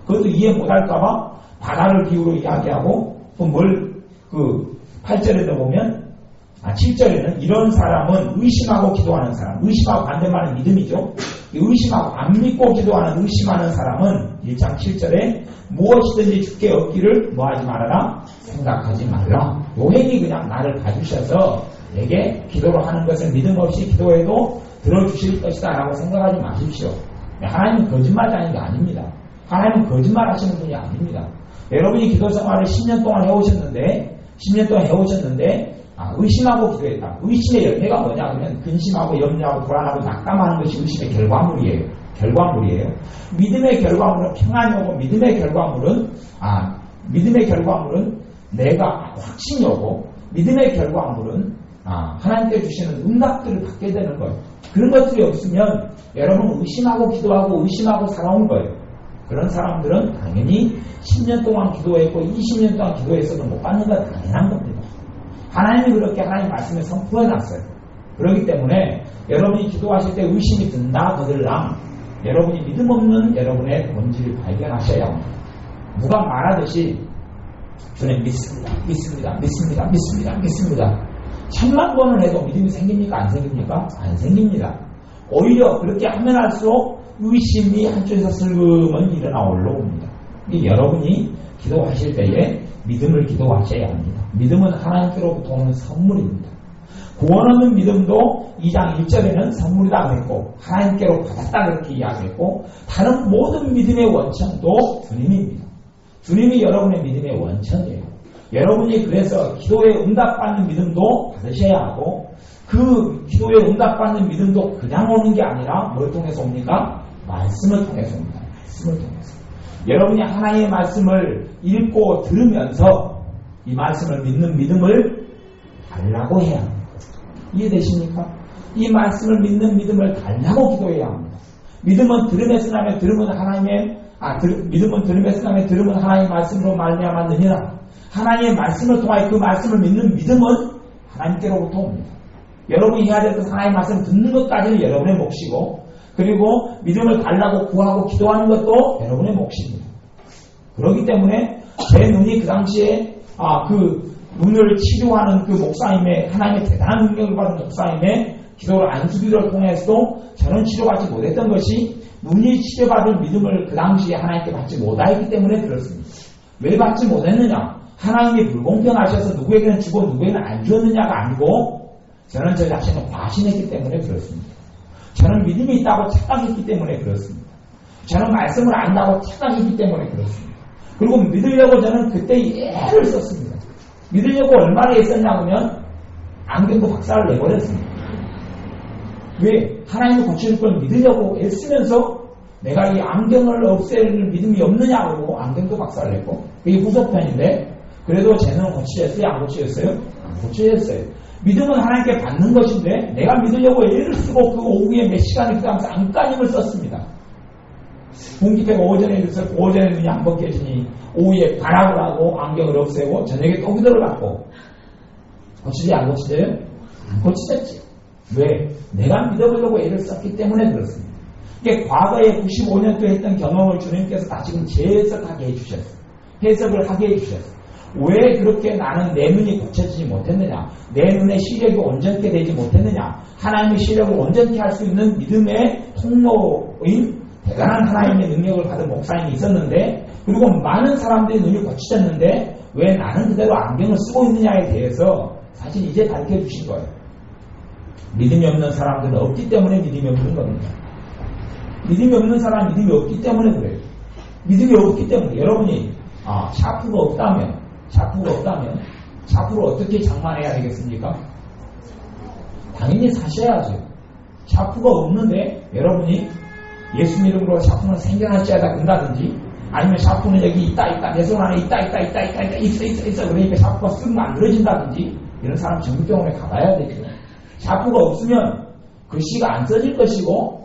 그것도 이해 못할까봐 바다를 비유로 이야기하고 또 8절에도 보면 7절에는 이런 사람은 의심하고 기도하는 사람, 의심하고 반대말은 믿음이죠. 의심하고 안 믿고 기도하는 의심하는 사람은 1장 7절에 무엇이든지 주께 얻기를 뭐하지 말아라? 생각하지 말라. 요행이 그냥 나를 봐주셔서 내게 기도를 하는 것을 믿음 없이 기도해도 들어주실 것이다 라고 생각하지 마십시오. 하나님은 거짓말하는 게 아닙니다. 하나님은 거짓말 하시는 분이 아닙니다. 여러분이 기도 생활을 10년 동안 해오셨는데 의심하고 기도했다. 의심의 열매가 뭐냐 하면 근심하고 염려하고 불안하고 낙담하는 것이 의심의 결과물이에요. 믿음의 결과물은 평안이 오고 믿음의 결과물은 내가 확신이 오고 믿음의 결과물은 하나님께 주시는 응답들을 받게 되는 거예요. 그런 것들이 없으면 여러분 의심하고 기도하고 의심하고 살아온 거예요. 그런 사람들은 당연히 10년 동안 기도했고 20년 동안 기도했어도 못 받는 건 당연한 겁니다. 하나님이 그렇게 하나님 말씀에 선포해놨어요. 그렇기 때문에 여러분이 기도하실 때 의심이 든다 그들랑 여러분이 믿음 없는 여러분의 본질을 발견하셔야 합니다. 누가 말하듯이 주님 믿습니다. 믿습니다. 믿습니다. 믿습니다. 믿습니다. 천만 번을 해도 믿음이 생깁니까? 안 생깁니까? 안 생깁니다. 오히려 그렇게 하면 할수록 의심이 한쪽에서 슬금은 일어나 올라옵니다. 여러분이 기도하실 때에 믿음을 기도하셔야 합니다. 믿음은 하나님께로부터 오는 선물입니다. 구원 얻는 믿음도 2장 1절에는 선물이다 그랬고 하나님께로 받았다 그렇게 이야기했고 다른 모든 믿음의 원천도 주님입니다. 주님이 여러분의 믿음의 원천이에요. 여러분이 그래서 기도에 응답받는 믿음도 받으셔야 하고 그 기도에 응답받는 믿음도 그냥 오는 게 아니라 뭘 통해서 옵니까? 말씀을 통해서 옵니다. 말씀을 통해서. 여러분이 하나님의 말씀을 읽고 들으면서 이 말씀을 믿는 믿음을 달라고 해야 합니다. 이해되십니까? 이 말씀을 믿는 믿음을 달라고 기도해야 합니다. 믿음은 들음에서 나면 들음은 하나님의 믿음은 들음에서 나면 들음은 하나님의 말씀으로 말미암아 느니라. 하나님의 말씀을 통하여 그 말씀을 믿는 믿음은 하나님께로부터 옵니다. 여러분이 해야 될 것은 하나님의 말씀을 듣는 것까지는 여러분의 몫이고 그리고 믿음을 달라고 구하고 기도하는 것도 여러분의 몫입니다. 그렇기 때문에 제 눈이 그 당시에 그 눈을 치료하는 그 목사님의 하나님의 대단한 능력을 받은 목사님의 기도를 안수기도를 통해서도 저는 치료받지 못했던 것이 눈이 치료받을 믿음을 그 당시에 하나님께 받지 못하였기 때문에 그렇습니다. 왜 받지 못했느냐? 하나님이 불공평하셔서 누구에게는 주고 누구에게는 안 주었느냐가 아니고 저는 저 자신을 과신했기 때문에 그렇습니다. 저는 믿음이 있다고 착각했기 때문에 그렇습니다. 저는 말씀을 안다고 착각했기 때문에 그렇습니다. 그리고 믿으려고 저는 그때 애를 썼습니다. 믿으려고 얼마나 애썼냐면 안경도 박살을 내버렸습니다. 왜? 하나님을 고쳐줄 걸 믿으려고 애쓰면서 내가 이 안경을 없앨 믿음이 없느냐고 안경도 박살을 냈고 그게 후속편인데 그래도 쟤는 고쳐졌어요? 안 고쳐졌어요? 안 고쳐졌어요. 믿음은 하나님께 받는 것인데 내가 믿으려고 애를 쓰고 그 오후에 몇 시간을 기도하면서 안간힘을 썼습니다. 공기패가 오전에 눈이 안 벗겨지니 오후에 반학을 하고 안경을 없애고 저녁에 또 기도를 받고 고치지 안 고치져요? 안 고치졌지. 왜? 내가 믿어보려고 애를 썼기 때문에 그렇습니다. 이게 과거에 95년도에 했던 경험을 주님께서 다시금 재해석하게 해주셨어요. 해석을 하게 해주셨어요. 왜 그렇게 나는 내 눈이 고쳐지지 못했느냐? 내 눈의 시력이 온전케 되지 못했느냐? 하나님의 시력을 온전케 할 수 있는 믿음의 통로인 대단한 하나님의 능력을 받은 목사님이 있었는데 그리고 많은 사람들의 눈이 고쳐졌는데 왜 나는 그대로 안경을 쓰고 있느냐에 대해서 사실 이제 밝혀주신 거예요. 믿음이 없는 사람들은 없기 때문에 믿음이 없는 겁니다. 믿음이 없는 사람은 믿음이 없기 때문에 그래요. 믿음이 없기 때문에 여러분이 샤프가 없다면 샤프를 어떻게 장만해야 되겠습니까? 당연히 사셔야죠. 샤프가 없는데 여러분이 예수 이름으로 샤프는 생겨날지어다 근다든지 아니면 샤프는 여기 있다 내 손 안에 있다 있어 그러니까 샤프가 쓱 만들어진다든지 이런 사람 정육병원에 가봐야 되죠. 샤프가 없으면 글씨가 안 써질 것이고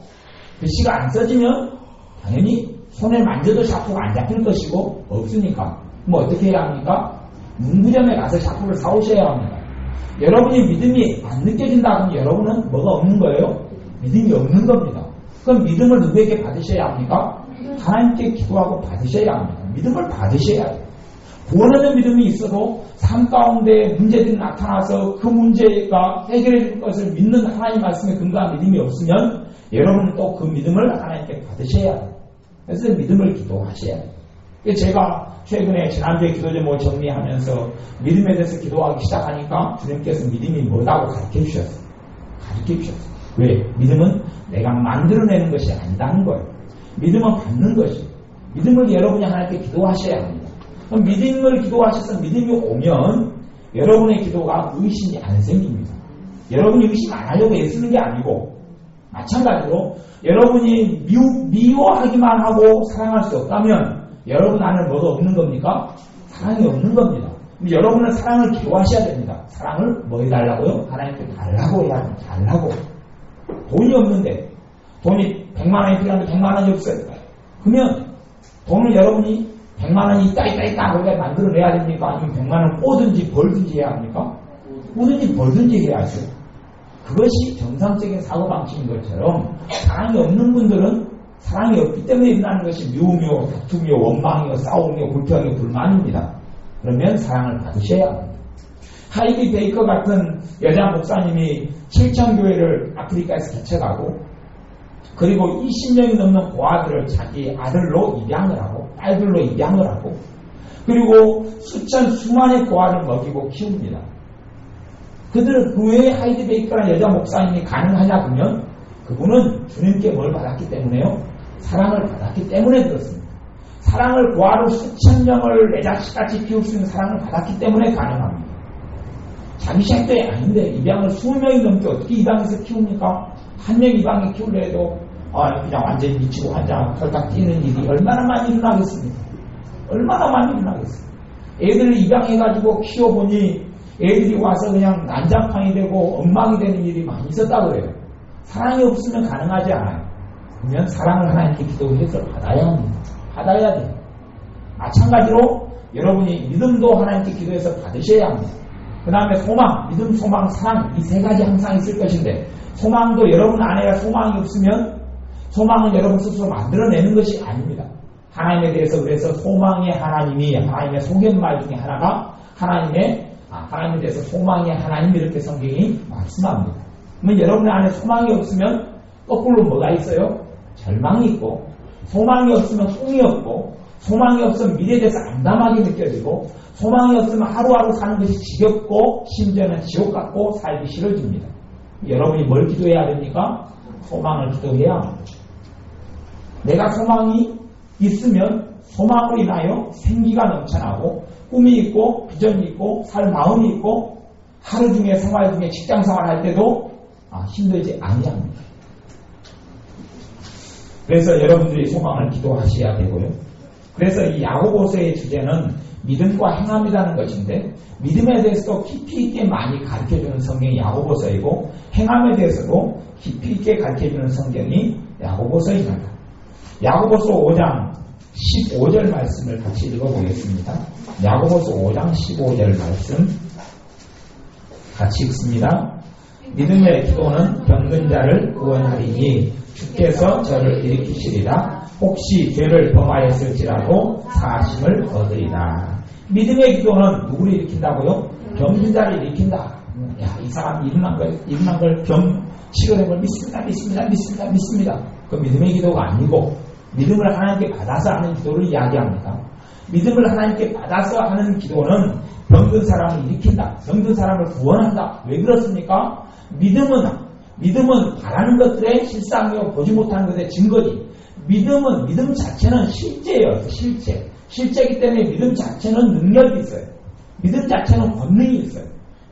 글씨가 안 써지면 당연히 손에 만져도 샤프가 안 잡힐 것이고 없으니까 뭐 어떻게 해야 합니까? 문구점에 가서 샤프를 사오셔야 합니다. 여러분이 믿음이 안 느껴진다 그러면 여러분은 뭐가 없는 거예요? 믿음이 없는 겁니다. 그럼 믿음을 누구에게 받으셔야 합니까? 하나님께 기도하고 받으셔야 합니다. 믿음을 받으셔야 해요. 구원하는 믿음이 있어도 삶 가운데 문제들이 나타나서 그 문제가 해결해 줄 것을 믿는 하나님 말씀에 근거한 믿음이 없으면 여러분은 또 그 믿음을 하나님께 받으셔야 해요. 그래서 믿음을 기도하셔야 해요. 제가 최근에 지난주에 기도 제목을 정리하면서 믿음에 대해서 기도하기 시작하니까 주님께서 믿음이 뭐라고 가르쳐 주셨어요. 왜? 믿음은 내가 만들어내는 것이 아니다는 거예요. 믿음은 받는 것이에요. 믿음을 여러분이 하나님께 기도하셔야 합니다. 그럼 믿음을 기도하셔서 믿음이 오면 여러분의 기도가 의심이 안 생깁니다. 여러분이 의심 안 하려고 애쓰는 게 아니고 마찬가지로 여러분이 미워하기만 하고 사랑할 수 없다면 여러분 안에 뭐가 없는 겁니까? 사랑이 없는 겁니다. 여러분은 사랑을 기도하셔야 됩니다. 사랑을 뭐 해달라고요? 하나님께 달라고 해야 합니다. 달라고. 돈이 없는데 돈이 100만 원이 필요한데 100만 원이 없어요. 그러면 돈을 여러분이 100만 원이 있다 그렇게 만들어내야 됩니까? 아니면 100만 원 꼬든지 벌든지 해야 합니까? 꼬든지 벌든지 해야죠. 그것이 정상적인 사고방식인 것처럼 사랑이 없는 분들은 사랑이 없기 때문에 일어나는 것이 미움이요, 다툼이요, 원망이요, 싸움이요, 불평이요, 불만입니다. 그러면 사랑을 받으셔야 합니다. 하이디 베이커 같은 여자 목사님이 7,000교회를 아프리카에서 개척하고 그리고 20년이 넘는 고아들을 자기 아들로 입양을 하고 딸들로 입양을 하고 그리고 수만의 고아를 먹이고 키웁니다. 그들은 그 외에 하이디 베이커라는 여자 목사님이 가능하냐 그러면 그분은 주님께 뭘 받았기 때문에요? 사랑을 받았기 때문에 그렇습니다. 사랑을 고아로 수천 명을 내 자식같이 키울 수 있는 사랑을 받았기 때문에 가능합니다. 자기 샤도에 아닌데 입양을 20명이 넘게 어떻게 입양해서 키웁니까? 한 명 입양에 키우려 해도 그냥 완전히 미치고 환장 털딱 뛰는 일이 얼마나 많이 일어나겠습니까? 얼마나 많이 일어나겠습니까? 애들을 입양해가지고 키워보니 애들이 와서 그냥 난장판이 되고 엉망이 되는 일이 많이 있었다고 그래요. 사랑이 없으면 가능하지 않아요. 그러면 사랑을 하나님께 기도해서 받아야 합니다. 받아야 돼요. 마찬가지로 여러분이 믿음도 하나님께 기도해서 받으셔야 합니다. 그 다음에 소망, 믿음, 소망, 사랑 이 세 가지 항상 있을 것인데 소망도 여러분 안에 소망이 없으면 소망은 여러분 스스로 만들어내는 것이 아닙니다. 하나님에 대해서 그래서 소망의 하나님이 하나님의 소견말 중에 하나가 하나님에 대해서 소망의 하나님 이렇게 성경이 말씀합니다. 그러면 여러분 안에 소망이 없으면 거꾸로 뭐가 있어요? 절망이 있고 소망이 없으면 꿈이 없고 소망이 없으면 미래에 대해서 암담하게 느껴지고 소망이 없으면 하루하루 사는 것이 지겹고 심지어는 지옥 같고 살기 싫어집니다. 여러분이 뭘 기도해야 됩니까? 소망을 기도해야 합니다. 내가 소망이 있으면 소망으로 인하여 생기가 넘쳐나고 꿈이 있고 비전이 있고 살 마음이 있고 하루 중에 생활 중에 직장 생활할 때도 힘들지 아니합니다. 그래서 여러분들이 소망을 기도하셔야 되고요. 그래서 이 야고보서의 주제는 믿음과 행함이라는 것인데 믿음에 대해서도 깊이 있게 많이 가르쳐주는 성경이 야고보서이고 행함에 대해서도 깊이 있게 가르쳐주는 성경이 야고보서입니다. 야고보서 5장 15절 말씀을 같이 읽어보겠습니다. 야고보서 5장 15절 말씀 같이 읽습니다. 믿음의 기도는 병든 자를 구원하리니 주께서 저를 일으키시리라. 혹시 죄를 범하였을지라도 사하심을 얻으리라. 믿음의 기도는 누구를 일으킨다고요? 병든 자를 일으킨다. 야, 이 사람이 일어난 걸 병 치료된 걸 믿습니다. 그 믿음의 기도가 아니고 믿음을 하나님께 받아서 하는 기도를 이야기합니다. 믿음을 하나님께 받아서 하는 기도는 병든 사람을 일으킨다. 병든 사람을 구원한다. 왜 그렇습니까? 믿음은 바라는 것들의 실상이요 보지 못하는 것의 증거지. 믿음 자체는 실제예요. 실제이기 때문에 믿음 자체는 능력이 있어요. 믿음 자체는 권능이 있어요.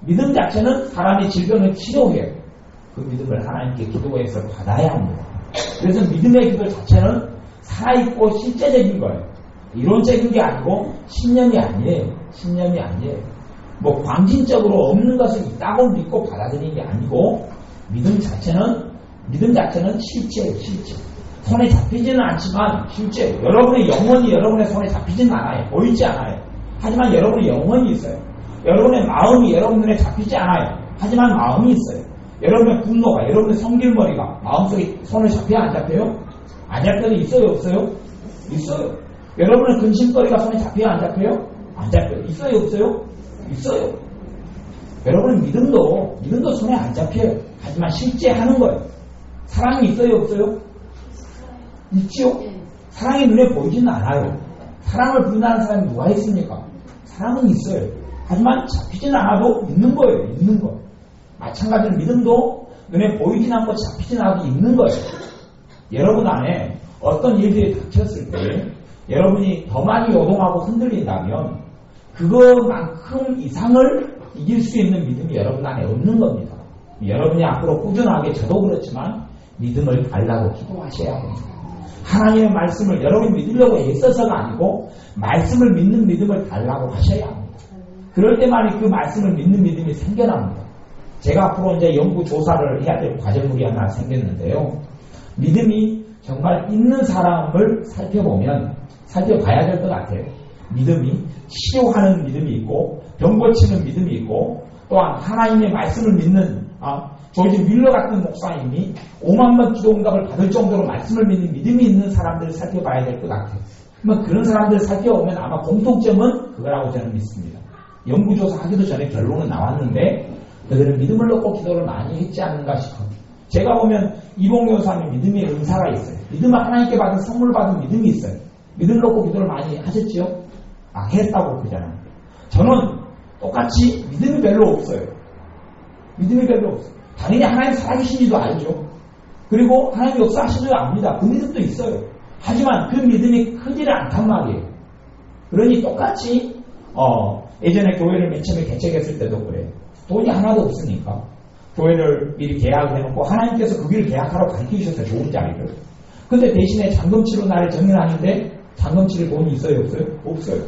믿음 자체는 사람의 질병을 치료해요. 그 믿음을 하나님께 기도해서 받아야 합니다. 그래서 믿음의 기도 자체는 살아있고 실제적인 거예요. 이론적인 게 아니고 신념이 아니에요. 뭐 광진적으로 없는 것을 있다고 믿고 받아들이는 게 아니고 믿음 자체는 실제예요. 손에 잡히지는 않지만 실제예요. 여러분의 영혼이 여러분의 손에 잡히지는 않아요. 보이지 않아요. 하지만 여러분의 영혼이 있어요. 여러분의 마음이 여러분 눈에 잡히지 않아요. 하지만 마음이 있어요. 여러분의 분노가, 여러분의 성질머리가 마음속에 손에 잡혀야 안 잡혀요? 안 잡혀도 있어요, 없어요? 있어요. 여러분의 근심거리가 손에 잡혀야 안 잡혀요? 안 잡혀요. 있어요, 없어요? 있어요. 여러분의 믿음도 손에 안 잡혀요. 하지만 실제 하는 거예요. 사랑이 있어요, 없어요? 있지요? 사랑이 눈에 보이지는 않아요. 사랑을 부인하는 사람이 누가 있습니까? 사랑은 있어요. 하지만 잡히지는 않아도 있는 거예요. 있는 거. 마찬가지로 믿음도 눈에 보이진 않고 잡히진 않아도 있는 거예요. 여러분 안에 어떤 일들이 닥쳤을 때 여러분이 더 많이 요동하고 흔들린다면 그것만큼 이상을 이길 수 있는 믿음이 여러분 안에 없는 겁니다. 여러분이 앞으로 꾸준하게 저도 그렇지만 믿음을 달라고 기도하셔야 합니다. 하나님의 말씀을 여러분이 믿으려고 애써서가 아니고 말씀을 믿는 믿음을 달라고 하셔야 합니다. 그럴 때만이 그 말씀을 믿는 믿음이 생겨납니다. 제가 앞으로 이제 연구 조사를 해야 될 과제물이 하나 생겼는데요. 믿음이 정말 있는 사람을 살펴봐야 될 것 같아요. 믿음이 치료하는 믿음이 있고 병 고치는 믿음이 있고 또한 하나님의 말씀을 믿는 조지 뮬러 같은 목사님이 5만 번 기도 응답을 받을 정도로 말씀을 믿는 믿음이 있는 사람들을 살펴봐야 될 것 같아요. 그런 사람들을 살펴보면 아마 공통점은 그거라고 저는 믿습니다. 연구조사 하기도 전에 결론은 나왔는데 그들은 믿음을 놓고 기도를 많이 했지 않는가 싶어요. 제가 보면 이봉 교사님 믿음의 은사가 있어요. 믿음을 하나님께 받은 선물 받은 믿음이 있어요. 믿음을 놓고 기도를 많이 하셨지요? 했다고 그러잖아요. 저는 똑같이 믿음이 별로 없어요. 믿음이 별로 없어요. 당연히 하나님 살아계신지도 알죠. 그리고 하나님 역사하시는 줄 압니다. 그 믿음도 있어요. 하지만 그 믿음이 크지를 않단 말이에요. 그러니 똑같이 예전에 교회를 맨 처음에 개척했을 때도 그래요. 돈이 하나도 없으니까 교회를 미리 계약을 해놓고 하나님께서 그 길을 계약하라고 가르쳐주셨어요. 좋은 자리를. 근데 대신에 잔금치로 나를 정리하는데 잔금치를 돈이 있어요? 없어요? 없어요.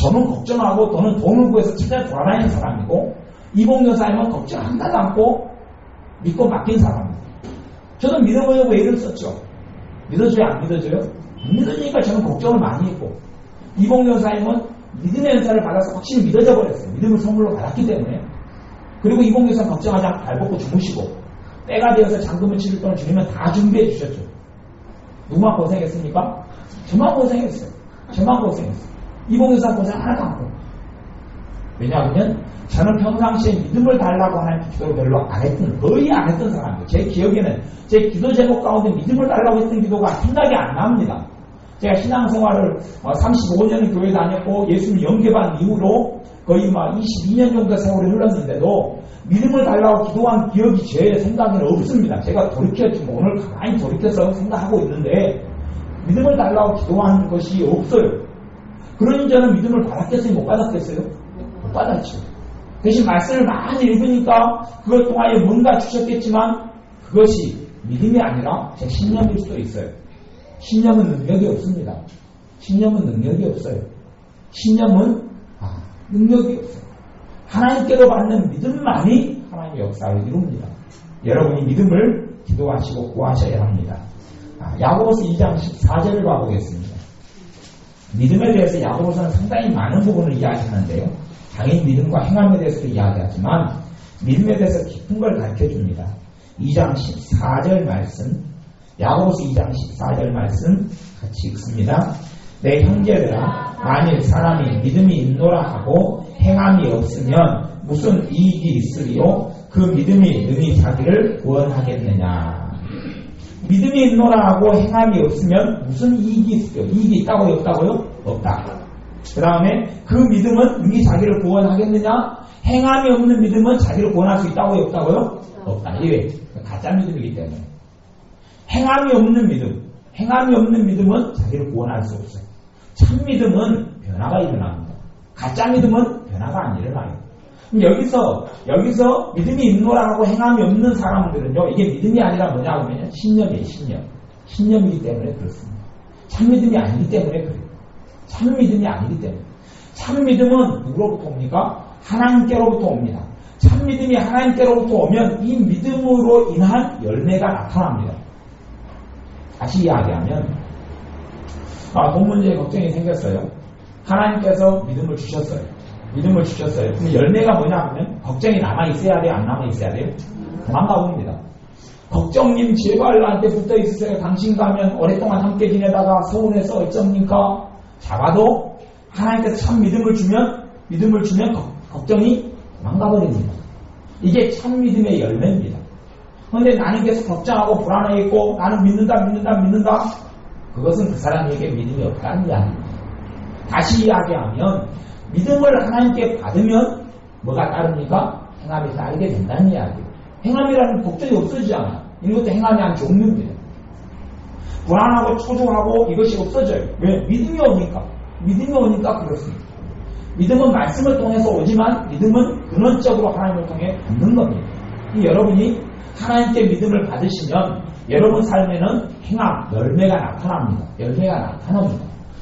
저는 걱정하고 또는 돈을 구해서 찾아 돌아다니는 사람이고 이봉 여사님은 걱정 한다도 않고 믿고 맡긴 사람입니다. 저는 믿어보려고 애를 썼죠. 믿어줘요? 안 믿어줘요? 안 믿어주니까 저는 걱정을 많이 했고 이봉 여사님은 믿음의 은사를 받아서 확실히 믿어져 버렸어요. 믿음을 선물로 받았기 때문에. 그리고 이봉 여사 걱정하지 않고 발 벗고 주무시고 때가 되어서 잔금을 치를 돈을 주시면 다 준비해 주셨죠. 누구만 고생했습니까? 저만 고생했어요. 저만 고생했어요. 이봉 여사 고생 하나도 안 하고. 왜냐하면 저는 평상시에 믿음을 달라고 하는 기도를 별로 안 했던, 거의 안 했던 사람이에요. 제 기억에는 제 기도 제목 가운데 믿음을 달라고 했던 기도가 생각이 안 납니다. 제가 신앙생활을 35년을 교회 다녔고 예수님 영접한 이후로 거의 22년 정도 세월이 흘렀는데도 믿음을 달라고 기도한 기억이 제 생각에는 없습니다. 제가 돌이켰지만 오늘 가만히 돌이켜서 생각하고 있는데 믿음을 달라고 기도한 것이 없어요. 그러니 저는 믿음을 받았겠어요? 못 받았겠어요? 못 받았죠. 대신 말씀을 많이 읽으니까 그것 동안에 뭔가 주셨겠지만 그것이 믿음이 아니라 제 신념일 수도 있어요. 신념은 능력이 없습니다. 신념은 능력이 없어요. 신념은 능력이 없어요. 하나님께로 받는 믿음만이 하나님의 역사를 이룹니다. 여러분이 믿음을 기도하시고 구하셔야 합니다. 야고보서 2장 14절을 봐보겠습니다. 믿음에 대해서 야고보서는 상당히 많은 부분을 이야기하는데요. 당연히 믿음과 행함에 대해서도 이야기하지만 믿음에 대해서 깊은 걸 가르쳐줍니다. 2장 14절 말씀, 야고보서 2장 14절 말씀 같이 읽습니다. 내 형제들아, 만일 사람이 믿음이 있노라 하고 행함이 없으면 무슨 이익이 있으리요? 그 믿음이 능히 자기를 구원하겠느냐. 믿음이 있노라 하고 행함이 없으면 무슨 이익이 있을까요? 이익이 있다고요? 없다고요? 없다. 그 다음에 그 믿음은 능히 자기를 구원하겠느냐? 행함이 없는 믿음은 자기를 구원할 수 있다고요? 없다고요? 없다. 이게 가짜 믿음이기 때문에. 행함이 없는 믿음은 자기를 구원할 수 없어요. 참 믿음은 변화가 일어납니다. 가짜 믿음은 변화가 안 일어나요. 여기서 믿음이 있노라 하고 행함이 없는 사람들은요, 이게 믿음이 아니라 뭐냐 하면 신념이에요, 신념. 신념이기 때문에 그렇습니다. 참 믿음이 아니기 때문에 그래요. 참 믿음이 아니기 때문에. 참 믿음은 누구로부터 옵니까? 하나님께로부터 옵니다. 참 믿음이 하나님께로부터 오면 이 믿음으로 인한 열매가 나타납니다. 다시 이야기하면 돈 문제에 걱정이 생겼어요. 하나님께서 믿음을 주셨어요. 그럼 열매가 뭐냐 하면 걱정이 남아있어야 돼요? 안 남아있어야 돼요? 도망가 봅니다. 걱정님 제발 나한테 붙어있으세요. 당신 가면 오랫동안 함께 지내다가 서운해서 어쩝니까? 잡아도 하나님께서 참 믿음을 주면 걱정이 도망가버립니다. 이게 참 믿음의 열매입니다. 그런데 나는 계속 걱정하고 불안해 있고 나는 믿는다. 그것은 그 사람에게 믿음이 없다는 이야기입니다. 다시 이야기하면 믿음을 하나님께 받으면 뭐가 따릅니까? 행함이 따르게 된다는 이야기예요. 행함이라는 걱정이 없어지지 않아요. 이것도 행함이 한 종류입니다. 불안하고 초조하고 이것이 없어져요. 왜? 믿음이 오니까 그렇습니다. 믿음은 말씀을 통해서 오지만 믿음은 근원적으로 하나님을 통해 받는 겁니다. 여러분이 하나님께 믿음을 받으시면 여러분 삶에는 행함, 열매가 나타납니다.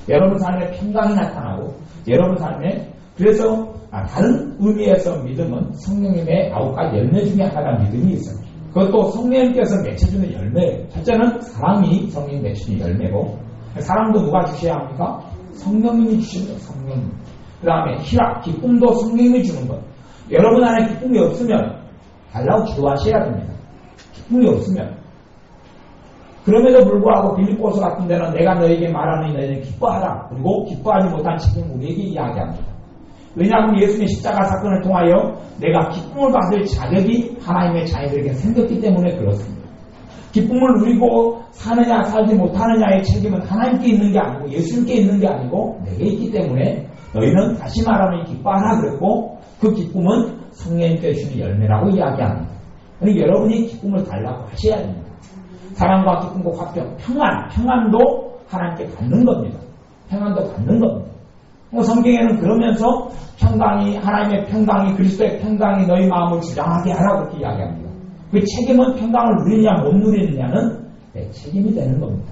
여러분 삶에 평강이 나타나고 여러분 삶에 그래서 다른 의미에서 믿음은 성령님의 9가지 열매 중에 하나가 믿음이 있어요. 그것도 성령님께서 맺혀주는 열매예요. 첫째는 사랑이 성령이 맺혀주는 열매고 사랑도 누가 주셔야 합니까? 성령님이 주시는 거예요. 성령님. 그 다음에 희락, 기쁨도 성령님이 주는 거예요. 여러분 안에 기쁨이 없으면 달라고 기도하셔야 됩니다. 기쁨이 없으면. 그럼에도 불구하고 빌립보서 같은 데는 내가 너에게 말하는 너희는 기뻐하라. 그리고 기뻐하지 못한 책임을 우리에게 이야기합니다. 왜냐하면 예수님의 십자가 사건을 통하여 내가 기쁨을 받을 자격이 하나님의 자녀들에게 생겼기 때문에 그렇습니다. 기쁨을 누리고 사느냐 살지 못하느냐의 책임은 하나님께 있는 게 아니고 예수님께 있는 게 아니고 내게 있기 때문에 너희는 다시 말하면 기뻐하라 그랬고 그 기쁨은 성령님께 주시는 열매라고 이야기합니다. 그러니까 여러분이 기쁨을 달라고 하셔야 됩니다. 사랑과 기쁨과 화평, 평안도 하나님께 받는 겁니다. 평안도 받는 겁니다. 성경에는 그러면서 평강이 하나님의 평강이 그리스도의 평강이 너희 마음을 주장하게 하라고 그렇게 이야기합니다. 그 책임은 평강을 누리느냐 못 누리느냐는 내 책임이 되는 겁니다.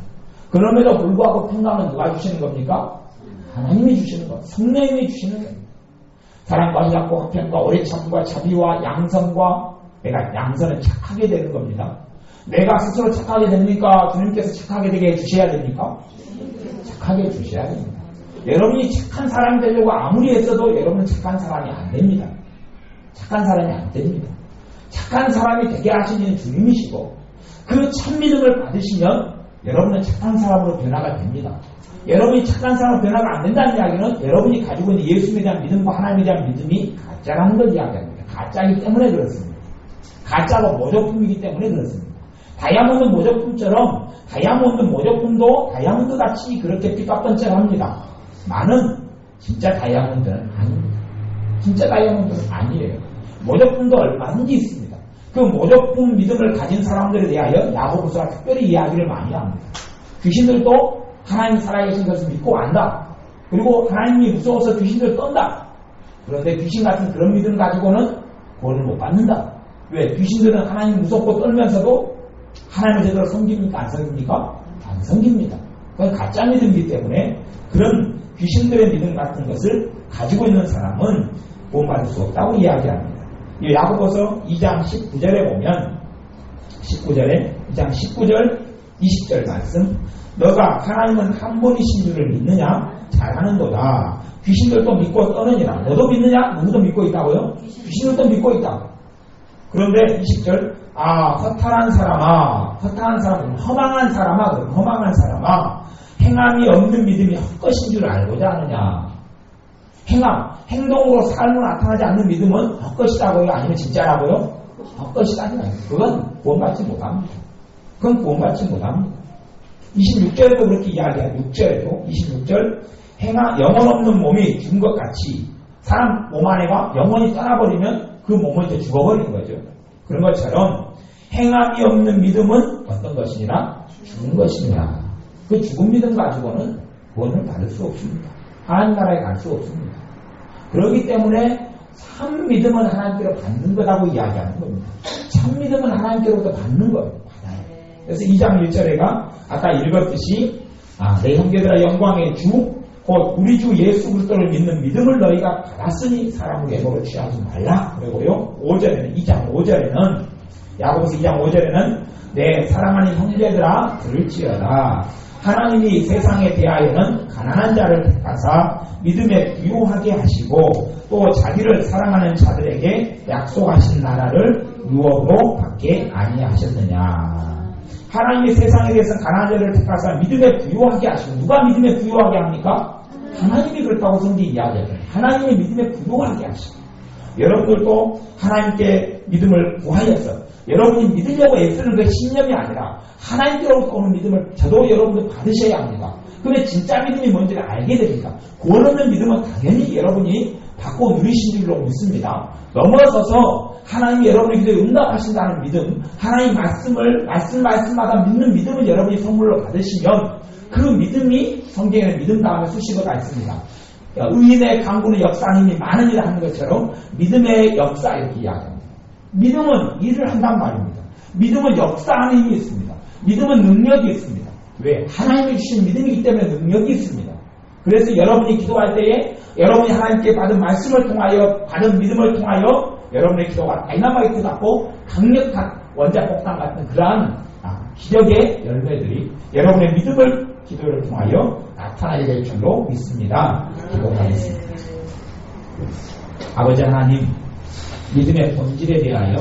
그럼에도 불구하고 평강은 누가 주시는 겁니까? 하나님이 주시는 것, 성령님이 주시는 겁니다. 사랑과 희락과 화평과 오래 참과 자비와 양선과 내가 양선은 착하게 되는 겁니다. 내가 스스로 착하게 됩니까? 주님께서 착하게 되게 해주셔야 됩니까? 착하게 해주셔야 됩니다. 여러분이 착한 사람이 되려고 아무리 했어도 여러분은 착한 사람이 안 됩니다. 착한 사람이 안 됩니다. 착한 사람이 되게 하시는 주님이시고 그 참믿음을 받으시면 여러분은 착한 사람으로 변화가 됩니다. 여러분이 착한 사람으로 변화가 안 된다는 이야기는 여러분이 가지고 있는 예수님에 대한 믿음과 하나님에 대한 믿음이 가짜라는 걸 이야기합니다. 가짜이기 때문에 그렇습니다. 가짜가 모조품이기 때문에 그렇습니다. 다이아몬드 모조품처럼 다이아몬드 모조품도 다이아몬드 같이 그렇게 삐까뻔쩍합니다. 많은 진짜 다이아몬드는 아닙니다. 진짜 다이아몬드는 아니에요. 모조품도 얼마든지 있습니다. 그 모조품 믿음을 가진 사람들에 대하여 야고보서가 특별히 이야기를 많이 합니다. 귀신들도 하나님 살아계신 것을 믿고 안다. 그리고 하나님이 무서워서 귀신들 떤다. 그런데 귀신 같은 그런 믿음 가지고는 구원을 못 받는다. 왜? 귀신들은 하나님 무섭고 떨면서도 하나님을 제대로 섬깁니까? 안 섬깁니까? 안 섬깁니다. 그건 가짜 믿음이기 때문에 그런 귀신들의 믿음 같은 것을 가지고 있는 사람은 구원받을 수 없다고 이야기합니다. 이 야고보서 2장 19절에 보면 2장 19절 20절 말씀 너가 하나님은 한 분이신 줄을 믿느냐? 잘하는도다. 귀신들도 믿고 떠느니라. 너도 믿느냐? 누구도 믿고 있다고요? 귀신들도 믿고 있다. 그런데 20절 허탄한 사람은 허망한 사람아 행함이 없는 믿음이 헛것인 줄 알고자 하느냐. 행동으로 삶으로 나타나지 않는 믿음은 헛것이라고요? 아니면 진짜라고요? 헛것이라는 거예요. 그건 구원받지 못합니다. 26절에도 그렇게 이야기해요. 26절 영혼 없는 몸이 죽은 것 같이 사람 몸 안에가 영혼이 떠나버리면 그 몸은 이제 죽어버리는 거죠. 그런 것처럼 행함이 없는 믿음은 어떤 것이니라? 죽은 것이니라. 그 죽은 믿음 가지고는 구원을 받을 수 없습니다. 하나님 나라에 갈 수 없습니다. 그렇기 때문에 참 믿음은 하나님께로 받는 거라고 이야기하는 겁니다. 참 믿음은 하나님께로부터 받는 거예요. 받아요. 그래서 2장 1절에가 아까 읽었듯이 내 형제들아 영광의 주 곧 우리 주 예수 그리스도를 믿는 믿음을 너희가 받았으니 사람을 예고로 취하지 말라. 그리고요 2장 5절에는 야고보서 2장 5절에는 내 사랑하는 형제들아 들을지어다. 하나님이 세상에 대하여는 가난한 자를 택하사 믿음에 부요하게 하시고 또 자기를 사랑하는 자들에게 약속하신 나라를 유업으로 받게 아니하셨느냐. 하나님이 세상에 대해서 가난한 자를 택하사 믿음에 부요하게 하시고 누가 믿음에 부요하게 합니까? 하나님이 그렇다고 성경이 이야기해요. 하나님이 믿음에 부요하게 하시고 여러분들도 하나님께 믿음을 구하여서 여러분이 믿으려고 애쓰는 그 신념이 아니라 하나님께로부터 오는 믿음을 저도 여러분들 받으셔야 합니다. 그런데 진짜 믿음이 뭔지를 알게 됩니다. 구원 얻는 믿음은 당연히 여러분이 받고 누리신 줄로 믿습니다. 넘어서서 하나님이 여러분의 기도에 응답하신다는 믿음, 하나님 말씀마다 믿는 믿음을 여러분이 선물로 받으시면 그 믿음이 성경에는 믿음 다음에 수식어가 있습니다. 의인의 강구는 역사하는 힘이 많으니라 하는 것처럼 믿음의 역사 이렇게 이야기합니다. 믿음은 일을 한단 말입니다. 믿음은 역사하는 힘이 있습니다. 믿음은 능력이 있습니다. 왜? 하나님이 주신 믿음이기 때문에 능력이 있습니다. 그래서 여러분이 기도할 때에 여러분이 하나님께 받은 말씀을 통하여 받은 믿음을 통하여 여러분의 기도가 다이나마이트 같고 강력한 원자폭탄 같은 그러한 기적의 열매들이 여러분의 기도를 통하여 나타나게 될 줄로 믿습니다. 기도하겠습니다. 아버지 하나님, 믿음의 본질에 대하여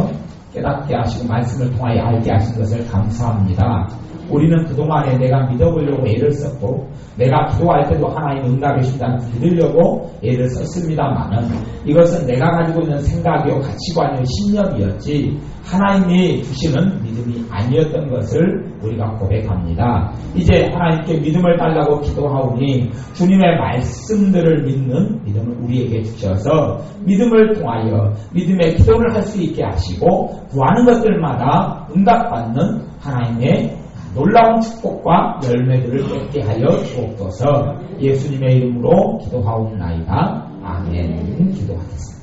깨닫게 하시고 말씀을 통하여 알게 하신 것을 감사합니다. 우리는 그동안에 내가 믿어보려고 애를 썼고 내가 기도할 때도 하나님 응답해 주신다는 믿으려고 애를 썼습니다만은 이것은 내가 가지고 있는 생각이요 가치관이요 신념이었지 하나님이 주시는 믿음이 아니었던 것을 우리가 고백합니다. 이제 하나님께 믿음을 달라고 기도하오니 주님의 말씀들을 믿는 믿음을 우리에게 주셔서 믿음을 통하여 믿음의 기도를 할 수 있게 하시고 구하는 것들마다 응답받는 하나님의 놀라운 축복과 열매들을 맺게 하여 주옵소서. 예수님의 이름으로 기도하옵나이다. 아멘. 기도하겠습니다.